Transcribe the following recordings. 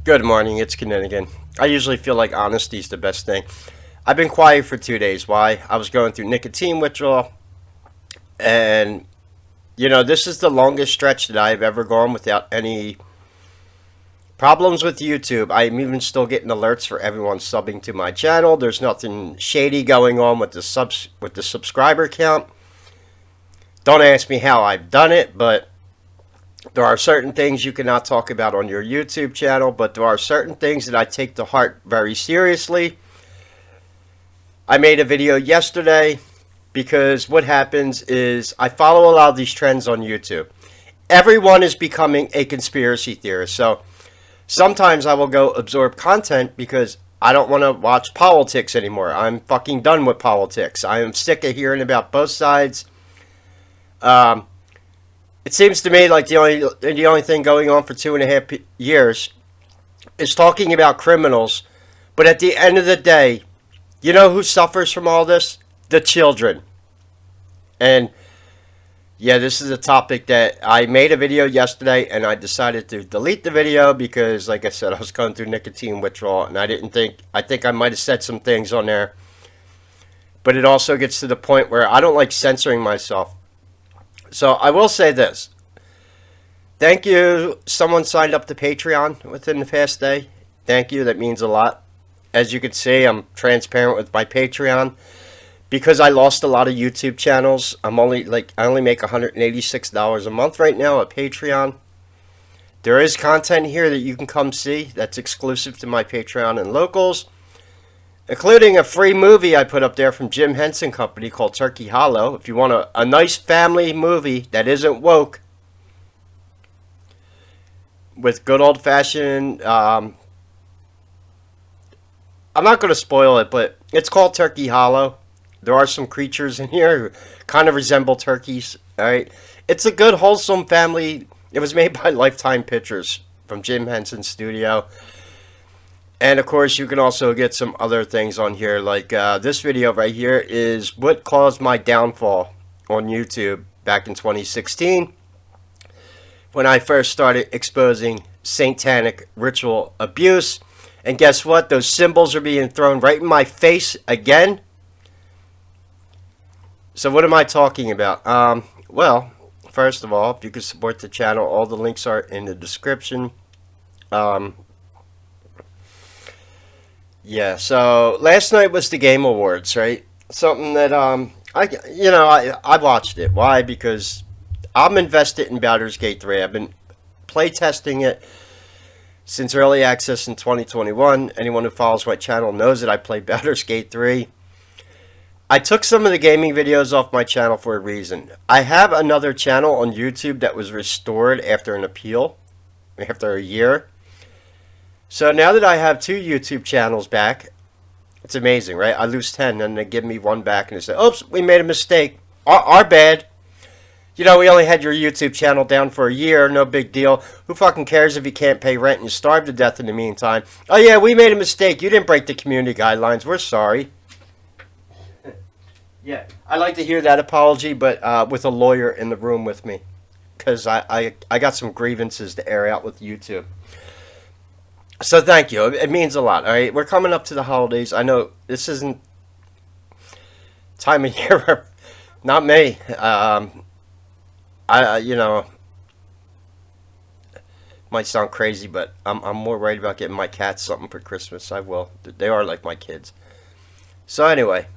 Good morning, it's Kinninigan. I usually feel like honesty is the best thing. I've been quiet for 2 days. Why? I was going through nicotine withdrawal, and this is the longest stretch that I've ever gone without any problems with YouTube. I'm even still getting alerts for everyone subbing to my channel. There's nothing shady going on with the subscriber count. Don't ask me how I've done it, but there are certain things you cannot talk about on your YouTube channel, but there are certain things that I take to heart very seriously. I made a video yesterday because what happens is I follow a lot of these trends on YouTube. Everyone is becoming a conspiracy theorist, so sometimes I will go absorb content because I don't want to watch politics anymore. I'm fucking done with politics. I am sick of hearing about both sides. It seems to me like the only thing going on for 2.5 years is talking about criminals. But at the end of the day, you know who suffers from all this? The children. And yeah, this is a topic that I made a video yesterday and I decided to delete the video because, like I said, I was going through nicotine withdrawal and I think I might have said some things on there. But it also gets to the point where I don't like censoring myself. So I will say this. Thank you. Someone signed up to Patreon within the past day. Thank you. That means a lot. As you can see, I'm transparent with my Patreon. Because I lost a lot of YouTube channels, I only make $186 a month right now at Patreon. There is content here that you can come see that's exclusive to my Patreon and locals, including a free movie I put up there from Jim Henson Company called Turkey Hollow. If you want a nice family movie that isn't woke, with good old-fashioned, I'm not going to spoil it, but it's called Turkey Hollow. There are some creatures in here who kind of resemble turkeys, alright? It's a good, wholesome family. It was made by Lifetime Pictures from Jim Henson's studio. And of course, you can also get some other things on here, like this video right here is what caused my downfall on YouTube back in 2016 when I first started exposing satanic ritual abuse. And guess what? Those symbols are being thrown right in my face again. So what am I talking about? Well, first of all, if you could support the channel, all the links are in the description. Yeah, so last night was the Game Awards, right? Something that I watched it. Why? Because I'm invested in Baldur's Gate 3. I've been play testing it since early access in 2021. Anyone who follows my channel knows that I played Baldur's Gate 3. I took some of the gaming videos off my channel for a reason. I have another channel on YouTube that was restored after an appeal, after a year. So now that I have 2 YouTube channels back, it's amazing, right? I lose 10 and they give me one back and they say, oops, we made a mistake. Our bad. We only had your YouTube channel down for a year, no big deal. Who fucking cares if you can't pay rent and you starve to death in the meantime? Oh yeah, we made a mistake. You didn't break the community guidelines. We're sorry. Yeah, I like to hear that apology, but with a lawyer in the room with me. Because I got some grievances to air out with YouTube. So thank you. It means a lot. All right, we're coming up to the holidays. I know this isn't time of year where, not me. Might sound crazy, but I'm more worried about getting my cats something for Christmas. I will. They are like my kids. So anyway,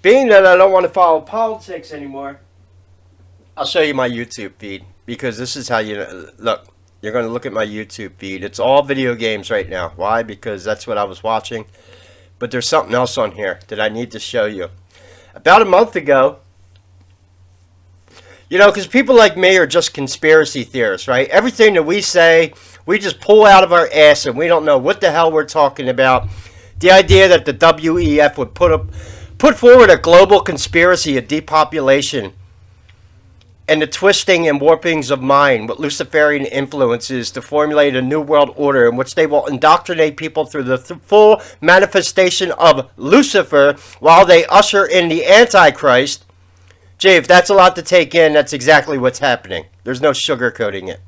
being that I don't want to follow politics anymore, I'll show you my YouTube feed because this is how look. You're going to look at my YouTube feed. It's all video games right now. Why? Because that's what I was watching. But there's something else on here that I need to show you. About a month ago, because people like me are just conspiracy theorists, right? Everything that we say, we just pull out of our ass and we don't know what the hell we're talking about. The idea that the WEF would put forward a global conspiracy of depopulation and the twisting and warpings of mind with Luciferian influences to formulate a new world order in which they will indoctrinate people through the full manifestation of Lucifer while they usher in the Antichrist. Gee, if that's a lot to take in, that's exactly what's happening. There's no sugarcoating it.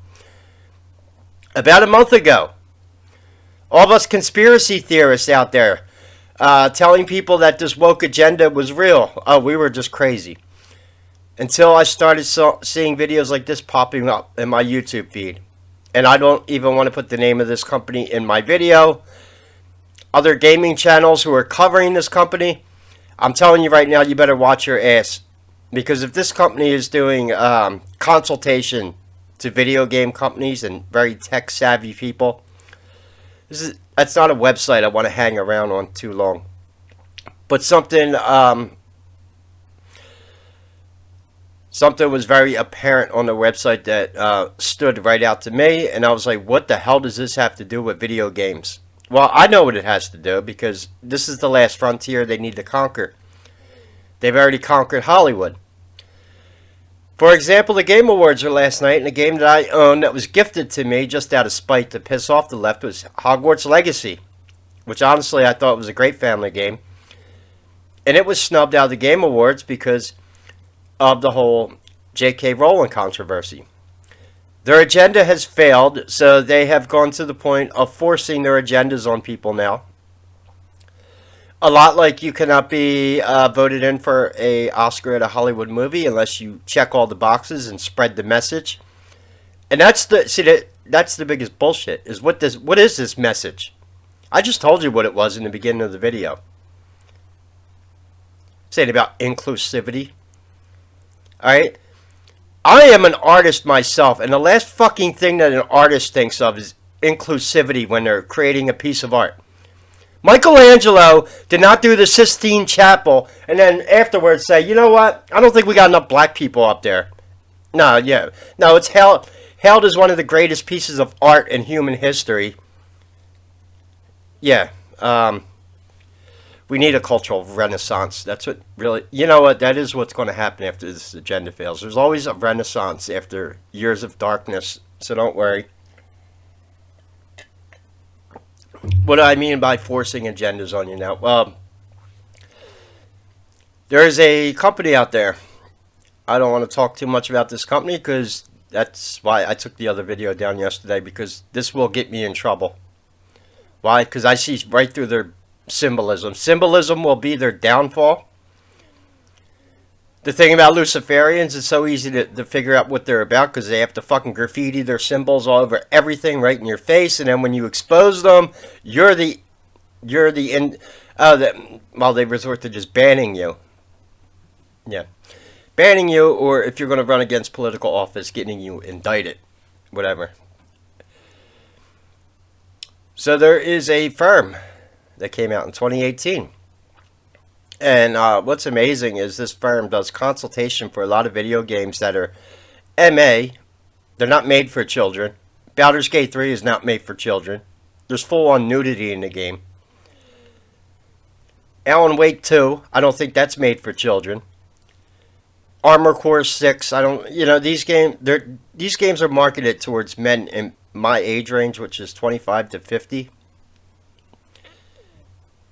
About a month ago. All of us conspiracy theorists out there telling people that this woke agenda was real. Oh, we were just crazy. Until I started seeing videos like this popping up in my YouTube feed. And I don't even want to put the name of this company in my video. Other gaming channels who are covering this company, I'm telling you right now, you better watch your ass. Because if this company is doing consultation to video game companies and very tech-savvy people, that's not a website I want to hang around on too long. But something was very apparent on the website that stood right out to me, and I was like, what the hell does this have to do with video games? Well, I know what it has to do, because this is the last frontier they need to conquer. They've already conquered Hollywood. For example, the Game Awards were last night, and the game that I owned that was gifted to me just out of spite to piss off the left was Hogwarts Legacy, which honestly I thought was a great family game. And it was snubbed out of the Game Awards because of the whole J.K. Rowling controversy. Their agenda has failed, so they have gone to the point of forcing their agendas on people now. A lot like you cannot be voted in for a Oscar at a Hollywood movie unless you check all the boxes and spread the message. And that's the biggest bullshit. Is what is this message? I just told you what it was in the beginning of the video. Saying about inclusivity. Alright? I am an artist myself, and the last fucking thing that an artist thinks of is inclusivity when they're creating a piece of art. Michelangelo did not do the Sistine Chapel and then afterwards say, you know what? I don't think we got enough black people up there. No, yeah. No, it's held as one of the greatest pieces of art in human history. Yeah. We need a cultural renaissance. That's what really... You know what? That is what's going to happen after this agenda fails. There's always a renaissance after years of darkness, so don't worry. What do I mean by forcing agendas on you now? Well, there is a company out there. I don't want to talk too much about this company because that's why I took the other video down yesterday, because this will get me in trouble. Why? Because I see right through their symbolism. Symbolism will be their downfall. The thing about Luciferians is so easy to figure out what they're about because they have to fucking graffiti their symbols all over everything right in your face, and then when you expose them, well, they resort to just banning you. Yeah. Banning you, or if you're going to run against political office, getting you indicted. Whatever. So there is a firm that came out in 2018. And what's amazing is this firm does consultation for a lot of video games that are MA. They're not made for children. Baldur's Gate 3 is not made for children. There's full-on nudity in the game. Alan Wake 2, I don't think that's made for children. Armor Core 6, these games are marketed towards men in my age range, which is 25 to 50.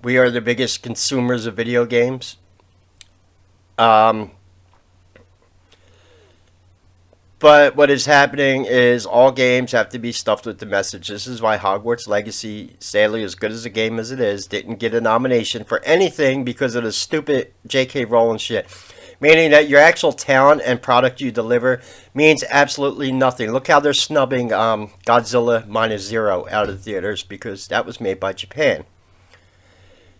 We are the biggest consumers of video games. But what is happening is all games have to be stuffed with the message. This is why Hogwarts Legacy, sadly, as good as a game as it is, didn't get a nomination for anything because of the stupid J.K. Rowling shit. Meaning that your actual talent and product you deliver means absolutely nothing. Look how they're snubbing Godzilla Minus Zero out of theaters because that was made by Japan.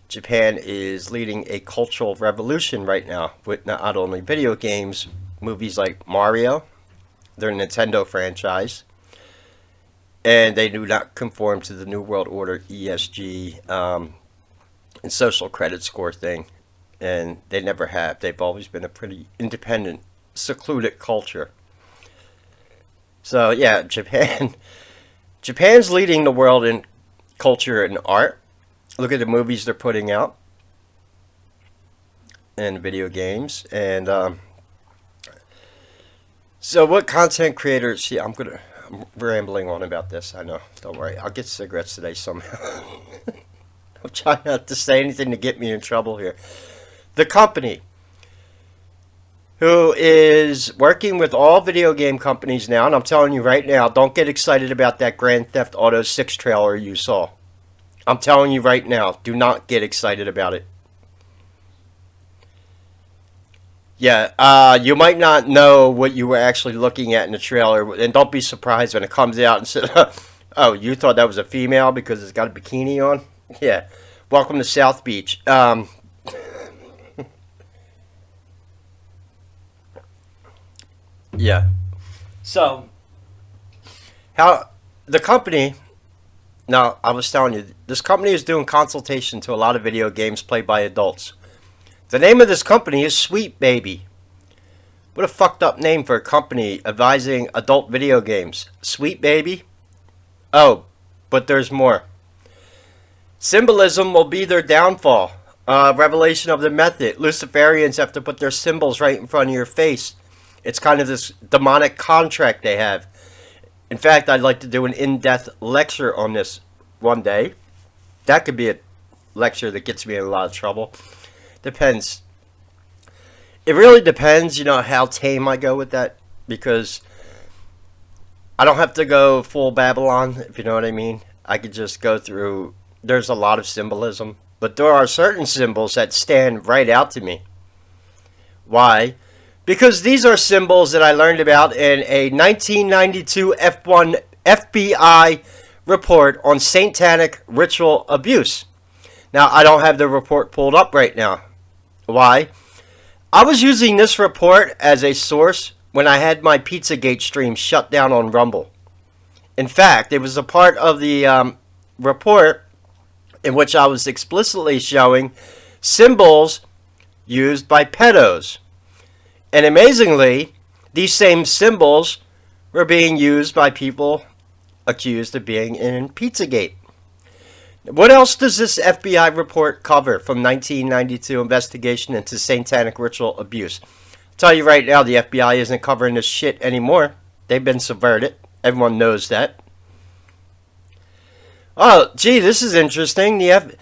Japan is leading a cultural revolution right now with not only video games, movies like Mario, their Nintendo franchise, and they do not conform to the New World Order ESG and social credit score thing, and they never have. They've always been a pretty independent, secluded culture. So yeah, Japan's leading the world in culture and art. Look at the movies they're putting out and video games. And so what content creators... See, I'm rambling on about this. I know. Don't worry. I'll get cigarettes today somehow. I'm trying not to say anything to get me in trouble here. The company who is working with all video game companies now. And I'm telling you right now, don't get excited about that Grand Theft Auto 6 trailer you saw. I'm telling you right now, do not get excited about it. Yeah, you might not know what you were actually looking at in the trailer, and don't be surprised when it comes out and says, "Oh, you thought that was a female because it's got a bikini on?" Yeah, welcome to South Beach. Yeah. So, how the company? Now, I was telling you, this company is doing consultation to a lot of video games played by adults. The name of this company is Sweet Baby. What a fucked up name for a company advising adult video games. Sweet Baby? Oh, but there's more. Symbolism will be their downfall. Revelation of the method. Luciferians have to put their symbols right in front of your face. It's kind of this demonic contract they have. In fact, I'd like to do an in-depth lecture on this one day. That could be a lecture that gets me in a lot of trouble. Depends. It really depends, how tame I go with that. Because I don't have to go full Babylon, if you know what I mean. I could just go through. There's a lot of symbolism. But there are certain symbols that stand right out to me. Why? Because these are symbols that I learned about in a 1992 FBI report on satanic ritual abuse. Now, I don't have the report pulled up right now. Why? I was using this report as a source when I had my Pizzagate stream shut down on Rumble. In fact, it was a part of the report in which I was explicitly showing symbols used by pedos. And amazingly, these same symbols were being used by people accused of being in Pizzagate. What else does this FBI report cover from 1992 investigation into satanic ritual abuse? I'll tell you right now, the FBI isn't covering this shit anymore. They've been subverted. Everyone knows that. Oh, gee, this is interesting. The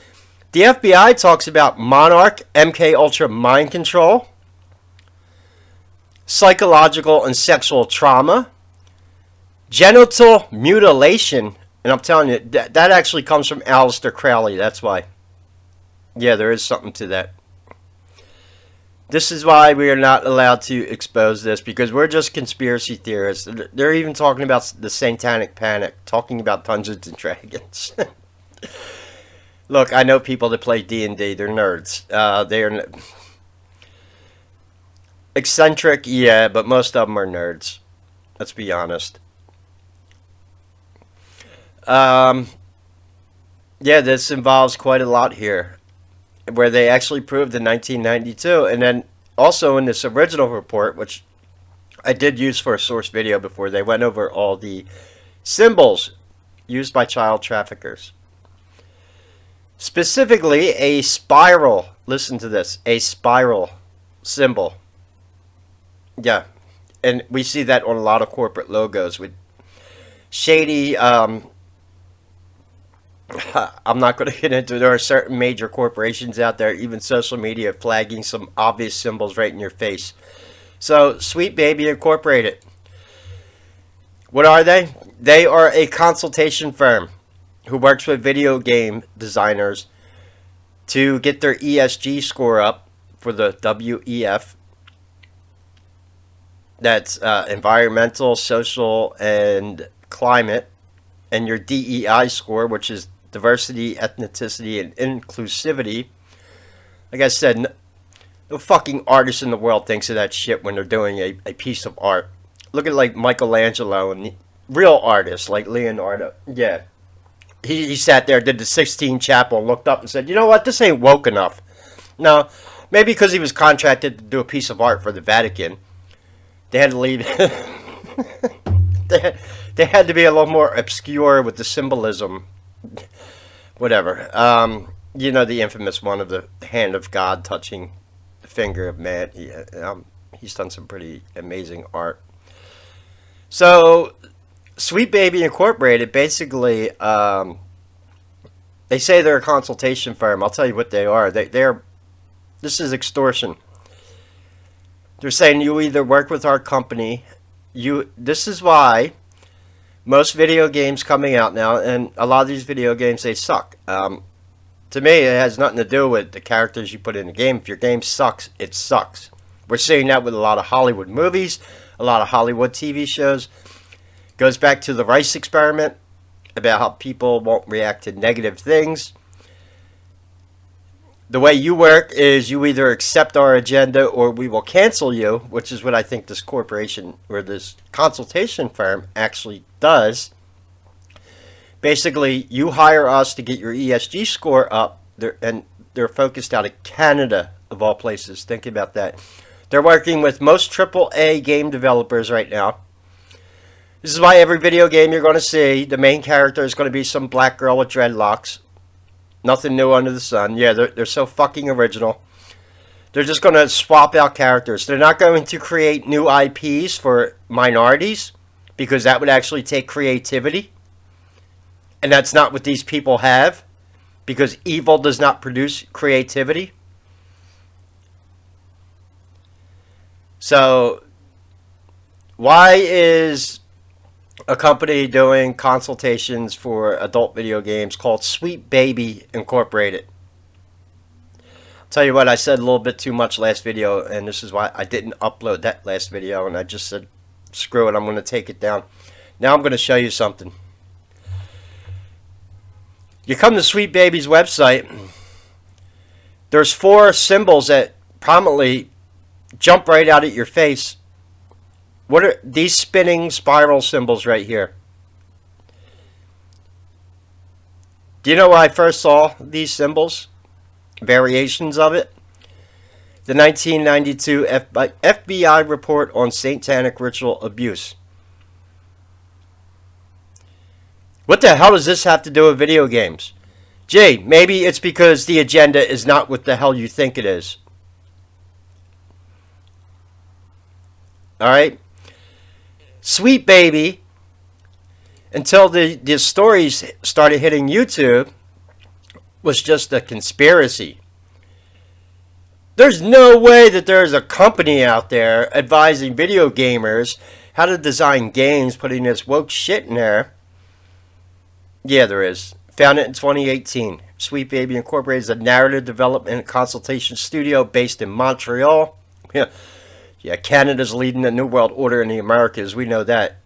FBI talks about Monarch, MK Ultra mind control, psychological and sexual trauma, genital mutilation. And I'm telling you, that actually comes from Aleister Crowley. That's why. Yeah, there is something to that. This is why we are not allowed to expose this, because we're just conspiracy theorists. They're even talking about the satanic panic, talking about Dungeons and Dragons. Look, I know people that play D&D. They're nerds. They're eccentric, yeah, but most of them are nerds. Let's be honest. Yeah, this involves quite a lot here, where they actually proved in 1992, and then also in this original report, which I did use for a source video before, they went over all the symbols used by child traffickers. Specifically, a spiral. Listen to this. A spiral symbol. Yeah, and we see that on a lot of corporate logos with shady, I'm not going to get into it. There are certain major corporations out there, even social media, flagging some obvious symbols right in your face. So, Sweet Baby Incorporated. What are they? They are a consultation firm who works with video game designers to get their ESG score up for the WEF. That's environmental, social, and climate. And your DEI score, which is diversity, ethnicity, and inclusivity. Like I said, no fucking artist in the world thinks of that shit when they're doing a piece of art. Look at like Michelangelo and real artists like Leonardo. Yeah. He sat there, did the Sistine Chapel, and looked up and said, you know what, this ain't woke enough. No, maybe because he was contracted to do a piece of art for the Vatican. They had to leave. They had to be a little more obscure with the symbolism. Whatever. You know the infamous one of the hand of God touching the finger of man. He's done some pretty amazing art. So, Sweet Baby Incorporated, basically, they say they're a consultation firm. I'll tell you what they are. This is extortion. They're saying you either work with our company. This is why most video games coming out now, and a lot of these video games, they suck. To me, it has nothing to do with the characters you put in the game. If your game sucks, it sucks. We're seeing that with a lot of Hollywood movies, a lot of Hollywood TV shows. Goes back to the rice experiment about how people won't react to negative things. The way you work is you either accept our agenda or we will cancel you, which is what I think this corporation or this consultation firm actually does. Basically, you hire us to get your ESG score up, and they're focused out of Canada, of all places. Think about that. They're working with most AAA game developers right now. This is why every video game you're going to see, the main character is going to be some black girl with dreadlocks. Nothing new under the sun. Yeah, they're so fucking original. They're just going to swap out characters. They're not going to create new IPs for minorities, because that would actually take creativity. And that's not what these people have, because evil does not produce creativity. So, why is a company doing consultations for adult video games called Sweet Baby Incorporated? I'll tell you what, I said a little bit too much last video, and this is why I didn't upload that last video, and I just said, screw it, I'm going to take it down. Now I'm going to show you something. You come to Sweet Baby's website, there's 4 symbols that prominently jump right out at your face. What are these spinning spiral symbols right here? Do you know where I first saw these symbols? Variations of it? The 1992 FBI report on satanic ritual abuse. What the hell does this have to do with video games? Gee, maybe it's because the agenda is not what the hell you think it is. Alright? Sweet Baby, until the stories started hitting YouTube, was just a conspiracy. There's no way that there's a company out there advising video gamers how to design games, putting this woke shit in there. Yeah, there is. Founded in 2018. Sweet Baby Incorporated is a narrative development and consultation studio based in Montreal. Yeah, Canada's leading the New World Order in the Americas. We know that,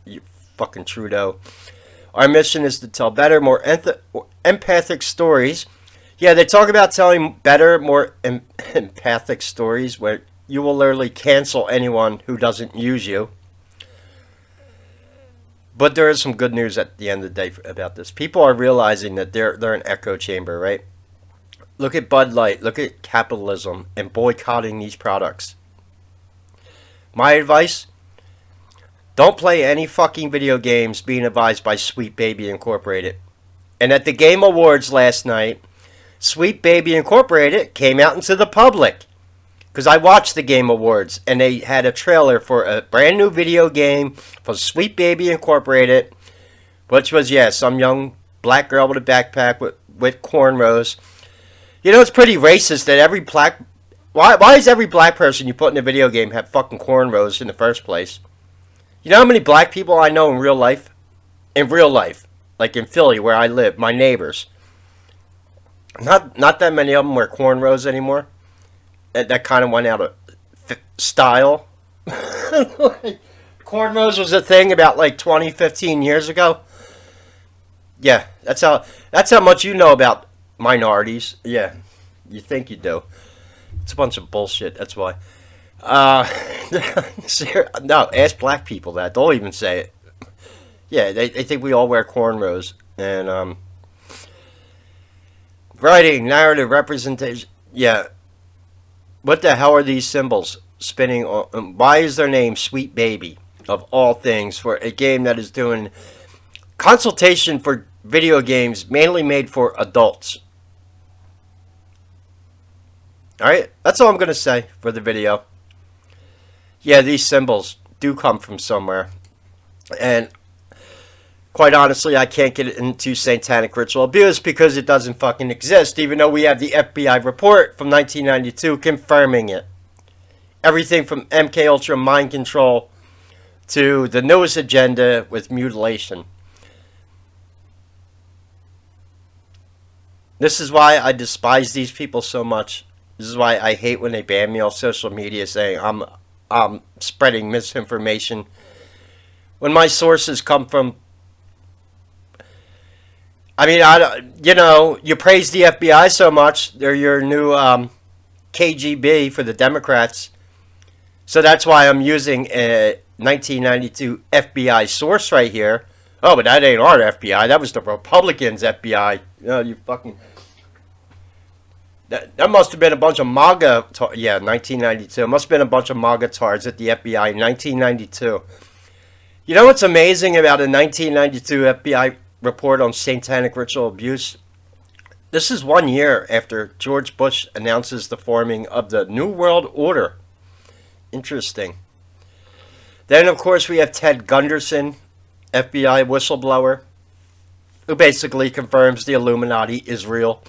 you fucking Trudeau. Our mission is to tell better, more empathic stories. Yeah, they talk about telling better, more empathic stories where you will literally cancel anyone who doesn't use you. But there is some good news at the end of the day about this. People are realizing that they're an echo chamber, right? Look at Bud Light. Look at capitalism and boycotting these products. My advice, don't play any fucking video games being advised by Sweet Baby Incorporated. And at the Game Awards last night, Sweet Baby Incorporated came out into the public. Because I watched the Game Awards, and they had a trailer for a brand new video game from Sweet Baby Incorporated, which was, yeah, some young black girl with a backpack with cornrows. You know, it's pretty racist that every black... Why is every black person you put in a video game have fucking cornrows in the first place? You know how many black people I know in real life? In real life. Like in Philly, where I live. My neighbors. Not that many of them wear cornrows anymore. That kind of went out of style. Cornrows was a thing about like 20, 15 years ago. Yeah, that's how much you know about minorities. Yeah, you think you do. It's a bunch of bullshit, that's why. No, ask black people that. They'll even say it. Yeah, they think we all wear cornrows. And, writing, narrative, representation. Yeah. What the hell are these symbols spinning on? Why is their name Sweet Baby, of all things, for a game that is doing consultation for video games mainly made for adults? Alright, that's all I'm going to say for the video. Yeah, these symbols do come from somewhere. And quite honestly, I can't get into satanic ritual abuse because it doesn't fucking exist, even though we have the FBI report from 1992 confirming it. Everything from MK Ultra mind control to the newest agenda with mutilation. This is why I despise these people so much. This is why I hate when they ban me off social media saying I'm spreading misinformation. When my sources come from... I mean, you praise the FBI so much. They're your new KGB for the Democrats. So that's why I'm using a 1992 FBI source right here. Oh, but that ain't our FBI. That was the Republicans' FBI. You fucking... That must have been a bunch of MAGA... Yeah, 1992. It must have been a bunch of MAGA tards at the FBI in 1992. You know what's amazing about a 1992 FBI report on satanic ritual abuse? This is 1 year after George Bush announces the forming of the New World Order. Interesting. Then, of course, we have Ted Gunderson, FBI whistleblower, who basically confirms the Illuminati is real.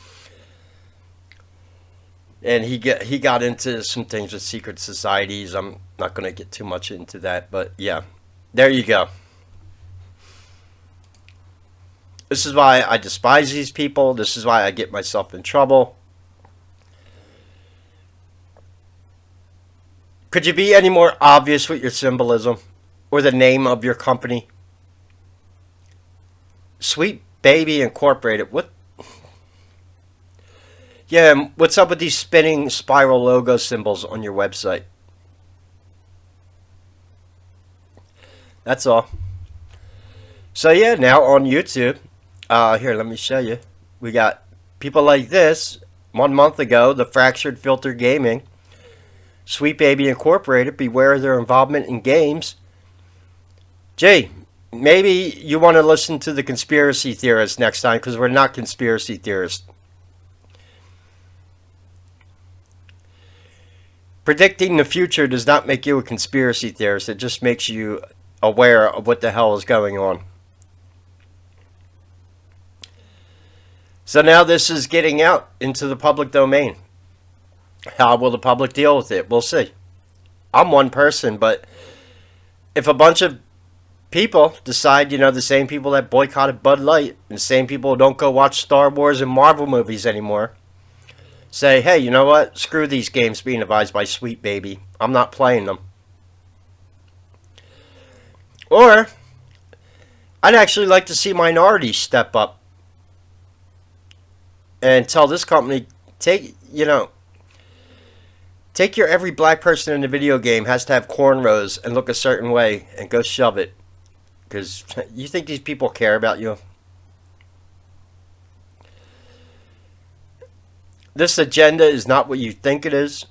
And he got into some things with secret societies. I'm not going to get too much into that, but yeah, there you go. This is why I despise these people. This is why I get myself in trouble. Could you be any more obvious with your symbolism or the name of your company? Sweet Baby Incorporated. What? Yeah, what's up with these spinning spiral logo symbols on your website? That's all. So yeah, now on YouTube, here, let me show you. We got people like this. 1 month ago, the Fractured Filter Gaming, Sweet Baby Incorporated, beware of their involvement in games. Gee, maybe you want to listen to the conspiracy theorists next time, because we're not conspiracy theorists. Predicting the future does not make you a conspiracy theorist. It just makes you aware of what the hell is going on. So now this is getting out into the public domain. How will the public deal with it? We'll see. I'm one person, but if a bunch of people decide, the same people that boycotted Bud Light, and the same people who don't go watch Star Wars and Marvel movies anymore, say, hey, you know what? Screw these games being advised by Sweet Baby. I'm not playing them. Or, I'd actually like to see minorities step up and tell this company, take your every black person in the video game has to have cornrows and look a certain way and go shove it. Because you think these people care about you? This agenda is not what you think it is.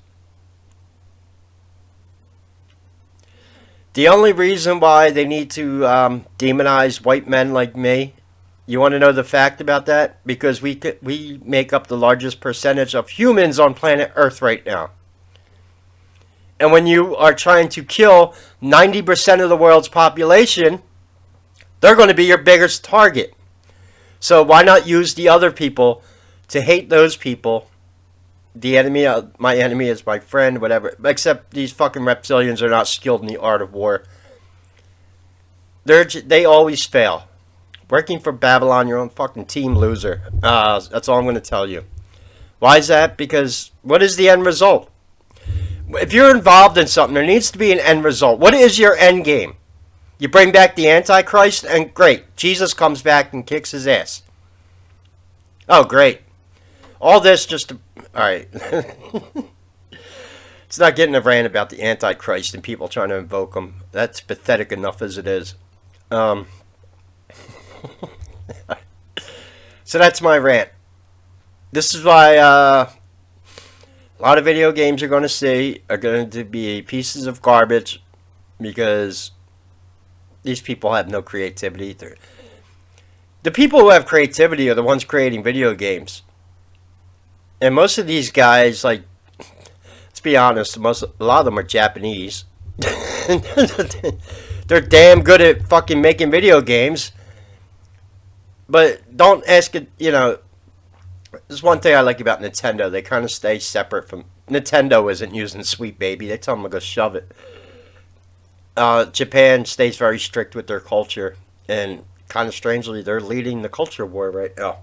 The only reason why they need to demonize white men like me, you want to know the fact about that? Because we make up the largest percentage of humans on planet Earth right now. And when you are trying to kill 90% of the world's population, they're going to be your biggest target. So why not use the other people to hate those people? The enemy, my enemy is my friend, whatever. Except these fucking reptilians are not skilled in the art of war. They always fail. Working for Babylon, you're on fucking team loser. That's all I'm going to tell you. Why is that? Because what is the end result? If you're involved in something, there needs to be an end result. What is your end game? You bring back the Antichrist, and great. Jesus comes back and kicks his ass. Oh, great. All this just to... Alright. It's not getting a rant about the Antichrist and people trying to invoke him. That's pathetic enough as it is. So that's my rant. This is why a lot of video games you're going to be pieces of garbage, because these people have no creativity. The people who have creativity are the ones creating video games. And most of these guys, like, let's be honest, a lot of them are Japanese. They're damn good at fucking making video games. But don't ask it, there's one thing I like about Nintendo. They kind of stay separate from Nintendo isn't using Sweet Baby. They tell them to go shove it. Japan stays very strict with their culture, and kind of strangely, they're leading the culture war right now.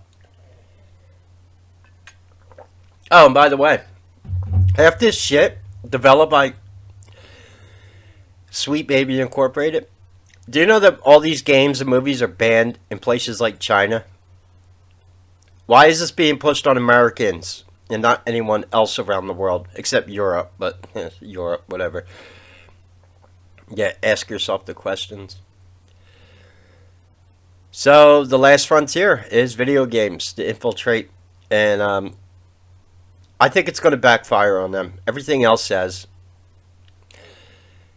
Oh, and by the way, half this shit developed by Sweet Baby Incorporated. Do you know that all these games and movies are banned in places like China? Why is this being pushed on Americans and not anyone else around the world except Europe? But Europe, whatever. Yeah, ask yourself the questions. So the last frontier is video games to infiltrate, and I think it's going to backfire on them. Everything else says.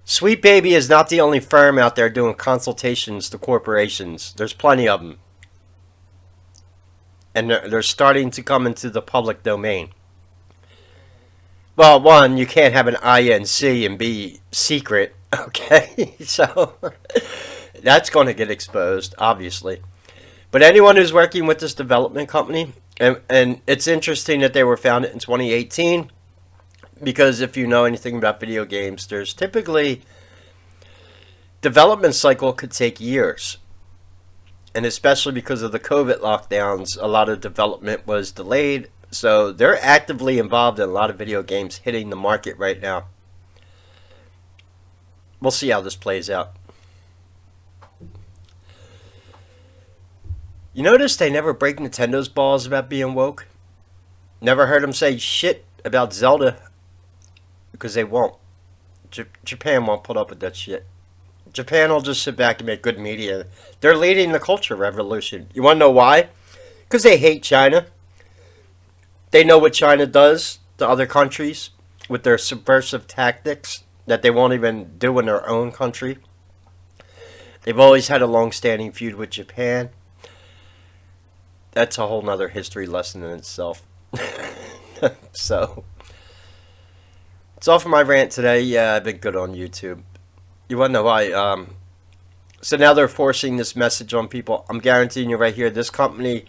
Sweet Baby is not the only firm out there doing consultations to corporations. There's plenty of them. And they're starting to come into the public domain. Well, one, you can't have an INC and be secret. Okay, so that's going to get exposed, obviously. But anyone who's working with this development company, and it's interesting that they were founded in 2018, because if you know anything about video games, there's typically development cycle could take years. And especially because of the COVID lockdowns, a lot of development was delayed. So they're actively involved in a lot of video games hitting the market right now. We'll see how this plays out. You notice they never break Nintendo's balls about being woke? Never heard them say shit about Zelda, because they won't. Japan won't put up with that shit. Japan will just sit back and make good media. They're leading the culture revolution. You want to know why? Because they hate China. They know what China does to other countries with their subversive tactics that they won't even do in their own country. They've always had a long-standing feud with Japan. That's a whole nother history lesson in itself. So, it's all for my rant today. Yeah, I've been good on YouTube. You want to know why? So now they're forcing this message on people. I'm guaranteeing you right here, this company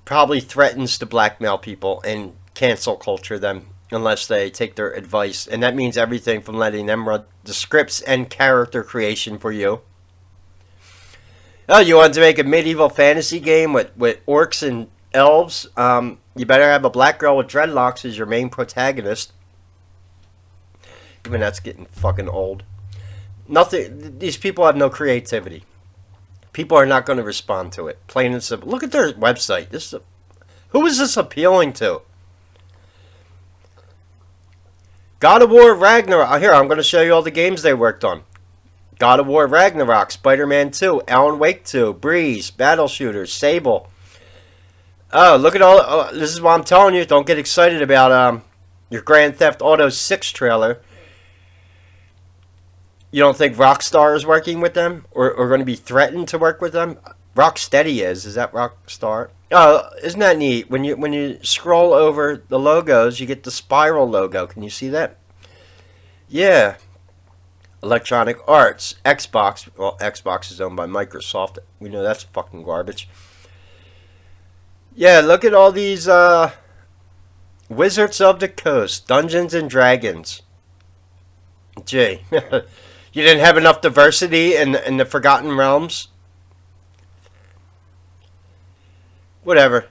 probably threatens to blackmail people and cancel culture them unless they take their advice. And that means everything from letting them run the scripts and character creation for you. Oh, you want to make a medieval fantasy game with orcs and elves? You better have a black girl with dreadlocks as your main protagonist. Even that's getting fucking old. Nothing. These people have no creativity. People are not going to respond to it. Plain and simple. Look at their website. Who is this appealing to? God of War Ragnarok. Here, I'm going to show you all the games they worked on. God of War Ragnarok, Spider-Man 2, Alan Wake 2, Breeze, Battle Shooters, Sable. Oh, look at all. Oh, this is what I'm telling you. Don't get excited about your Grand Theft Auto 6 trailer. You don't think Rockstar is working with them? Or going to be threatened to work with them? Rocksteady is. Is that Rockstar? Oh, isn't that neat? When you scroll over the logos, you get the spiral logo. Can you see that? Yeah. Electronic Arts. Xbox. Well, Xbox is owned by Microsoft. We know that's fucking garbage. Yeah, look at all these Wizards of the Coast. Dungeons and Dragons. Gee. You didn't have enough diversity in the Forgotten Realms? Whatever.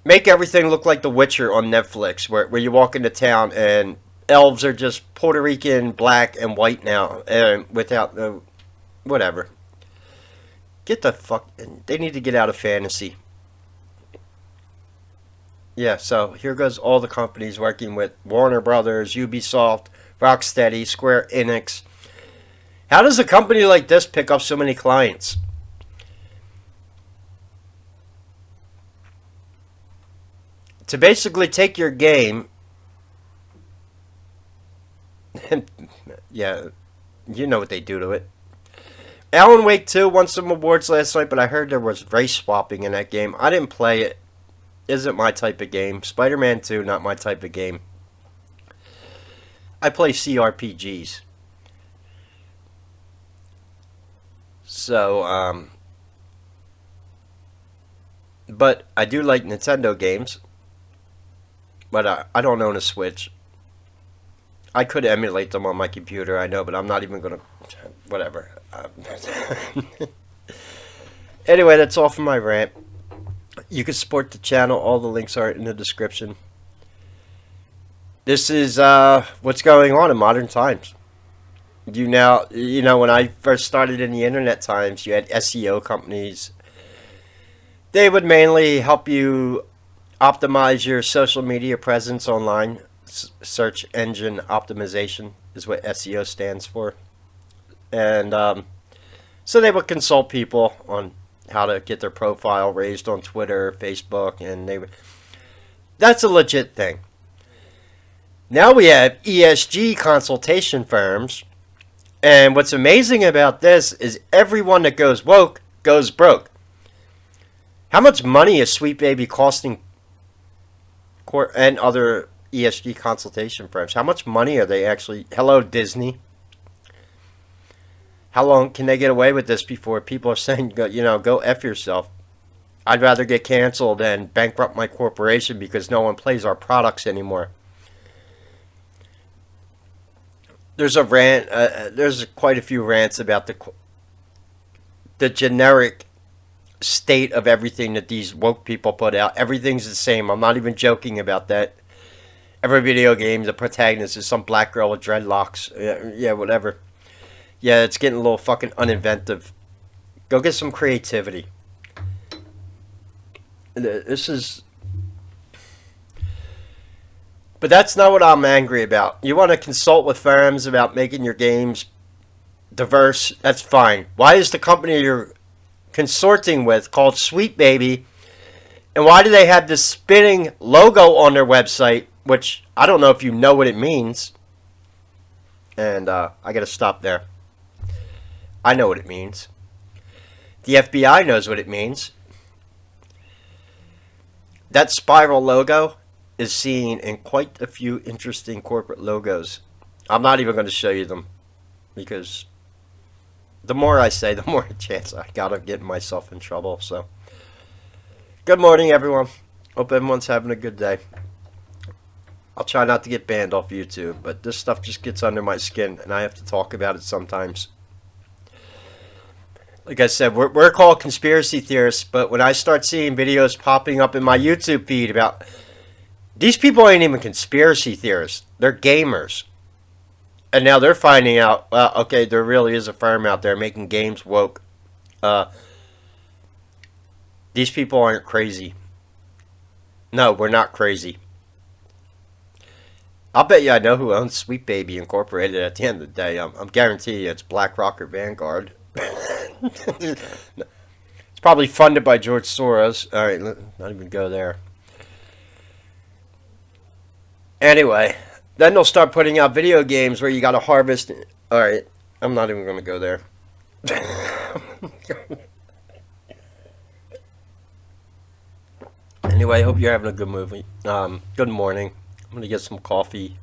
Make everything look like The Witcher on Netflix, where you walk into town and elves are just Puerto Rican, black, and white now, and without the... Whatever. Get the fuck... They need to get out of fantasy. Yeah, so here goes all the companies working with Warner Brothers, Ubisoft, Rocksteady, Square Enix. How does a company like this pick up so many clients? To basically take your game and, yeah, you know what they do to it. Alan Wake 2 won some awards last night, but I heard there was race swapping in that game. I didn't play it. Isn't my type of game. Spider-Man 2, not my type of game. I play CRPGs. So, but I do like Nintendo games. But I don't own a Switch. I could emulate them on my computer, I know, but I'm not even gonna. Whatever. Anyway, that's all for my rant. You can support the channel. All the links are in the description. This is what's going on in modern times. You know, when I first started in the internet times, you had SEO companies. They would mainly help you optimize your social media presence online. Search engine optimization is what SEO stands for. And so they would consult people on how to get their profile raised on Twitter, Facebook, and that's a legit thing. Now we have ESG consultation firms, and what's amazing about this is everyone that goes woke goes broke. How much money is Sweet Baby costing and other ESG consultation firms? How much money are they actually? Hello, Disney. How long can they get away with this before people are saying, go F yourself? I'd rather get canceled than bankrupt my corporation because no one plays our products anymore. There's a rant. There's quite a few rants about the generic state of everything that these woke people put out. Everything's the same. I'm not even joking about that. Every video game, the protagonist is some black girl with dreadlocks. Yeah, whatever. Yeah, it's getting a little fucking uninventive. Go get some creativity. This is... But that's not what I'm angry about. You want to consult with firms about making your games diverse, that's fine. Why is the company you're consorting with called Sweet Baby? And why do they have this spinning logo on their website, which I don't know if you know what it means. And I got to stop there. I know what it means. The FBI knows what it means. That spiral logo is seen in quite a few interesting corporate logos. I'm not even going to show you them because the more I say, the more chance I got of getting myself in trouble. So, good morning, everyone. Hope everyone's having a good day. I'll try not to get banned off YouTube, but this stuff just gets under my skin, and I have to talk about it sometimes. Like I said, we're called conspiracy theorists, but when I start seeing videos popping up in my YouTube feed about... These people ain't even conspiracy theorists. They're gamers. And now they're finding out, okay, there really is a firm out there making games woke. These people aren't crazy. No, we're not crazy. I'll bet you I know who owns Sweet Baby Incorporated at the end of the day. I'm guaranteeing you it's BlackRock or Vanguard. It's probably funded by George Soros. Alright, not even go there. Anyway, then they'll start putting out video games where you gotta harvest. Alright, I'm not even gonna go there. Anyway, hope you're having a good movie. Good morning. I'm gonna get some coffee.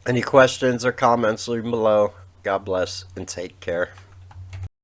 Any questions or comments, leave them below. God bless and take care.